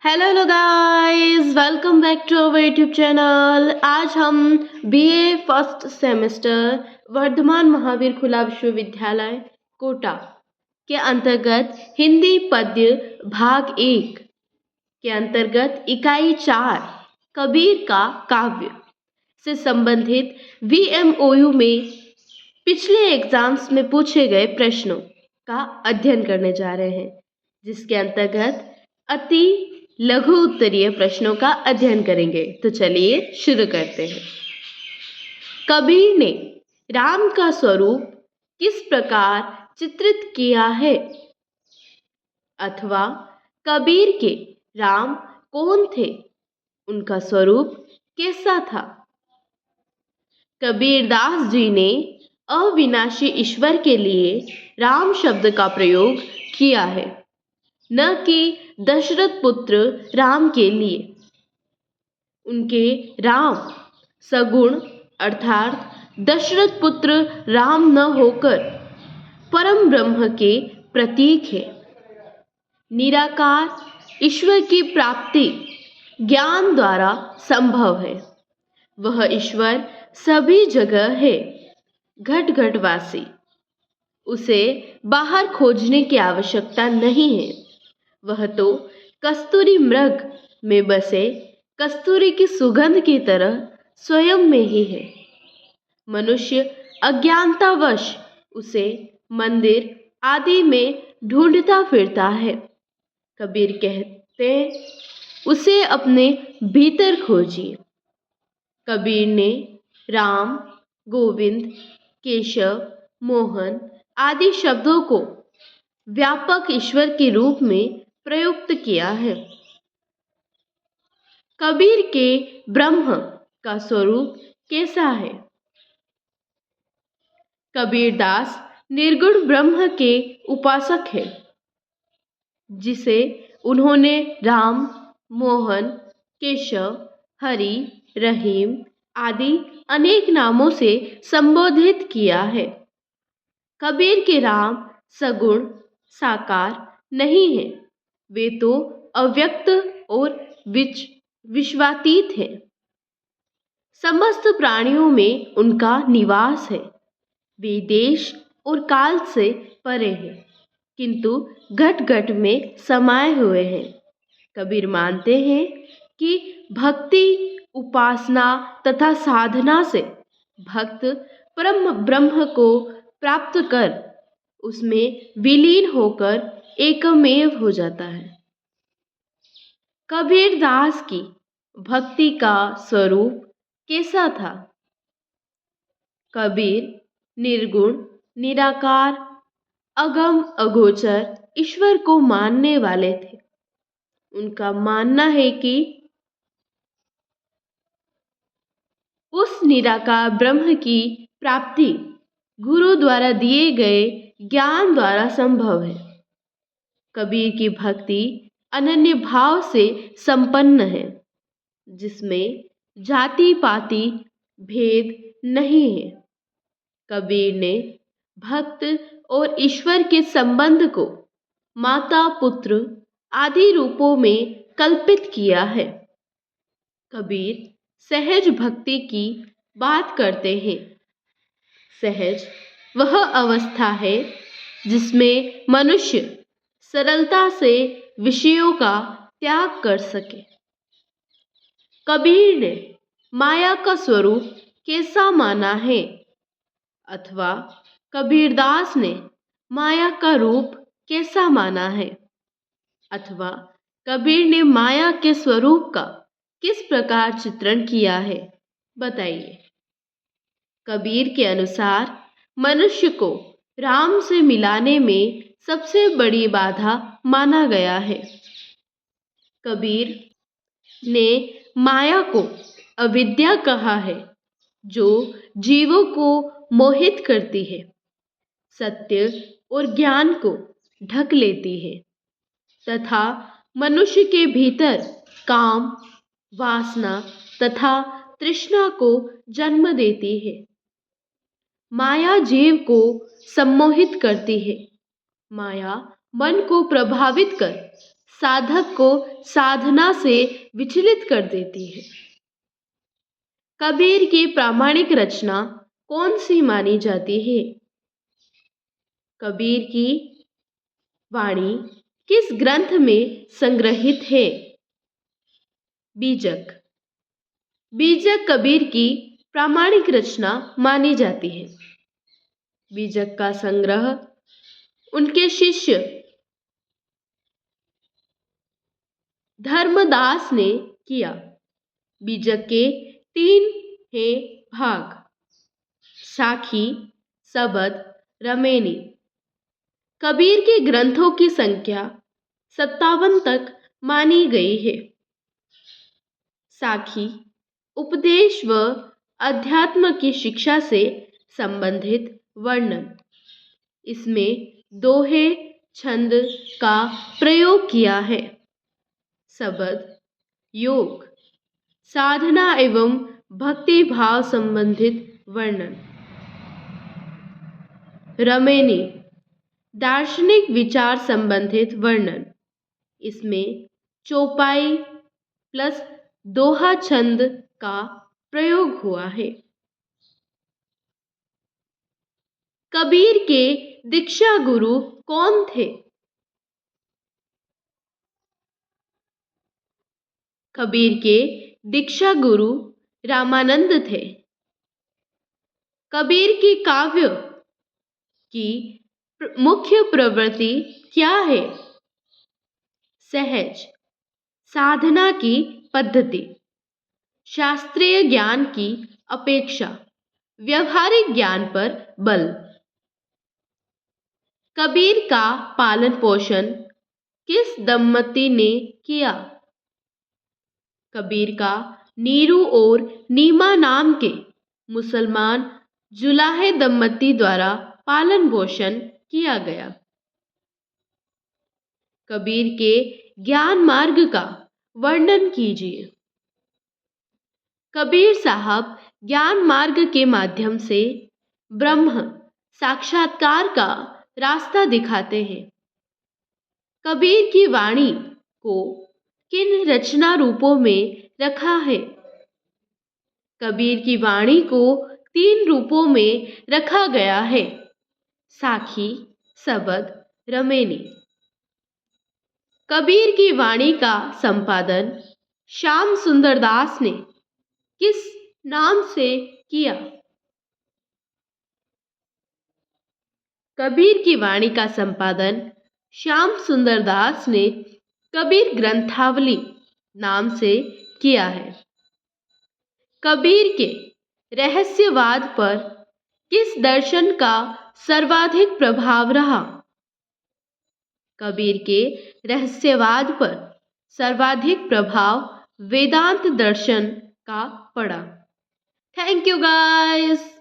Hello guys, welcome back to our YouTube channel. आज हम BA first semester Vardhman Mahavir खुला विश्वविद्यालय कोटा के अंतर्गत हिंदी पद्य भाग 1 के अंतर्गत इकाई 4 कबीर का काव्य से संबंधित VMOU में पिछले एग्जाम्स में पूछे गए प्रश्नों का अध्ययन करने जा रहे हैं, जिसके अंतर्गत अति लघु उत्तरीय प्रश्नों का अध्ययन करेंगे। तो चलिए शुरू करते हैं। कबीर ने राम का स्वरूप किस प्रकार चित्रित किया है, अथवा कबीर के राम कौन थे, उनका स्वरूप कैसा था। कबीरदास जी ने अविनाशी ईश्वर के लिए राम शब्द का प्रयोग किया है, न कि दशरथ पुत्र राम के लिए। उनके राम सगुण अर्थात दशरथ पुत्र राम न होकर परम ब्रह्म के प्रतीक है। निराकार ईश्वर की प्राप्ति ज्ञान द्वारा संभव है। वह ईश्वर सभी जगह है, घट घटवासी। उसे बाहर खोजने की आवश्यकता नहीं है। वह तो कस्तूरी मृग में बसे कस्तूरी की सुगंध की तरह स्वयं में ही है। मनुष्य अज्ञानतावश उसे मंदिर आदि में ढूंढता फिरता है। कबीर कहते हैं, उसे अपने भीतर खोजिए। कबीर ने राम, गोविंद, केशव, मोहन आदि शब्दों को व्यापक ईश्वर के रूप में प्रयुक्त किया है। कबीर के ब्रह्म का स्वरूप कैसा है। कबीरदास निर्गुण ब्रह्म के उपासक है, जिसे उन्होंने राम, मोहन, केशव, हरि, रहीम आदि अनेक नामों से संबोधित किया है। कबीर के राम सगुण साकार नहीं है, वे तो अव्यक्त और विश्वातीत है। समस्त प्राणियों में उनका निवास है। वे देश और काल से परे हैं, किंतु घट घट में समाये हुए हैं। कबीर मानते हैं कि भक्ति, उपासना तथा साधना से भक्त परम ब्रह्म को प्राप्त कर उसमें विलीन होकर एकमेव हो जाता है। कबीरदास की भक्ति का स्वरूप कैसा था। कबीर निर्गुण, निराकार, अगम अगोचर ईश्वर को मानने वाले थे। उनका मानना है कि उस निराकार ब्रह्म की प्राप्ति गुरु द्वारा दिए गए ज्ञान द्वारा संभव है। कबीर की भक्ति अनन्य भाव से संपन्न है, जिसमें जाति पाति भेद नहीं है। कबीर ने भक्त और ईश्वर के संबंध को माता पुत्र आदि रूपों में कल्पित किया है। कबीर सहज भक्ति की बात करते हैं। सहज वह अवस्था है जिसमें मनुष्य सरलता से विषयों का त्याग कर सके। कबीर ने माया का स्वरूप कैसा माना है, अथवा कबीरदास ने माया का रूप कैसा माना है, अथवा कबीर ने माया के स्वरूप का किस प्रकार चित्रण किया है, बताइए। कबीर के अनुसार मनुष्य को राम से मिलाने में सबसे बड़ी बाधा माना गया है। कबीर ने माया को अविद्या कहा है, जो जीवों को मोहित करती है, सत्य और ज्ञान को ढक लेती है तथा मनुष्य के भीतर काम, वासना तथा तृष्णा को जन्म देती है। माया जीव को सम्मोहित करती है। माया मन को प्रभावित कर साधक को साधना से विचलित कर देती है। कबीर की प्रामाणिक रचना कौन सी मानी जाती है? कबीर की वाणी किस ग्रंथ में संग्रहित है? बीजक। बीजक कबीर की प्रामाणिक रचना मानी जाती है। बीजक का संग्रह उनके शिष्य धर्मदास ने किया। बीजक के 3 हैं भाग: साखी, सबद, रमेनी। कबीर के ग्रंथों की संख्या 57 तक मानी गई है। साखी उपदेश व अध्यात्म की शिक्षा से संबंधित वर्णन। इसमें दोहे, छंद का प्रयोग किया है। सबद योग, साधना एवं भक्ति भाव संबंधित वर्णन। रमेनी दार्शनिक विचार संबंधित वर्णन। इसमें चौपाई प्लस दोहा छंद का प्रयोग हुआ है। कबीर के दीक्षा गुरु कौन थे? कबीर के दीक्षा गुरु रामानंद थे। कबीर की काव्य की मुख्य प्रवृत्ति क्या है? सहज, साधना की पद्धति, शास्त्रीय ज्ञान की अपेक्षा, व्यवहारिक ज्ञान पर बल। कबीर का पालन पोषण किस दंपति ने किया? कबीर का नीरू और नीमा नाम के मुसलमान जुलाहे दंपति द्वारा पालन पोषण किया गया। कबीर के ज्ञान मार्ग का वर्णन कीजिए। कबीर साहब ज्ञान मार्ग के माध्यम से ब्रह्म साक्षात्कार का रास्ता दिखाते हैं। कबीर की वाणी को किन रचना रूपों में रखा है? कबीर की वाणी को 3 रूपों में रखा गया है: साखी, सबद, रमेनी। कबीर की वाणी का संपादन श्याम सुंदर दास ने किस नाम से किया? कबीर की वाणी का संपादन श्याम सुंदर दास ने कबीर ग्रंथावली नाम से किया है। कबीर के रहस्यवाद पर किस दर्शन का सर्वाधिक प्रभाव रहा? कबीर के रहस्यवाद पर सर्वाधिक प्रभाव वेदांत दर्शन का पड़ा। Thank you guys.